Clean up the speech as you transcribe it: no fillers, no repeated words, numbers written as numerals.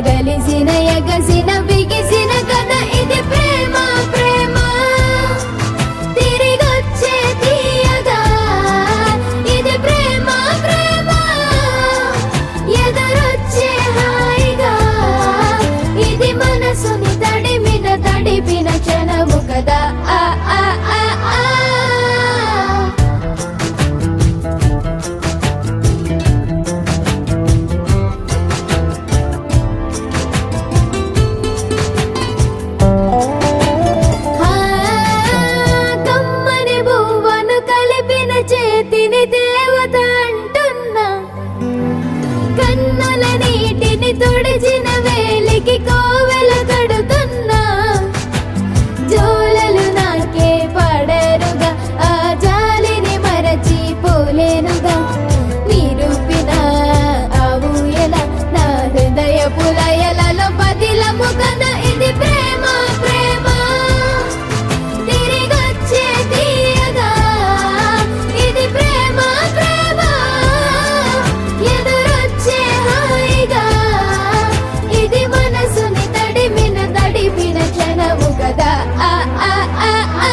గలిసిన ఎగసిన బిగిసిన కథ ఇది ప్రేమ ప్రేమ తిరిగొచ్చే తీయగా ఇది ప్రేమ ప్రేమ ఎదురొచ్చే హాయిగా ఇది మనసుని తడిపిన క్షణము కదా ఆ ఆ ఆ ఆ చేతిని దేవత అంటున్నా కన్నుల నీటిని తుడిచిన వేలికి కోవెల కడుతున్నా జోలలు నాకే పడరుగా ఆ జాలిని మరచి పోలేనుగా నిరూపిన ఆవుయల నా హృదయ పులయలలో పదిలము కదా ఇది ప్రేమ ప్రేమ తిరిగొచ్చే తీయగా ఇది ప్రేమ ప్రేమ ఎదురొచ్చే హాయిగా ఇది మనసుని తడిపిన క్షణము కదా ఆ ఆ ఆ ఆ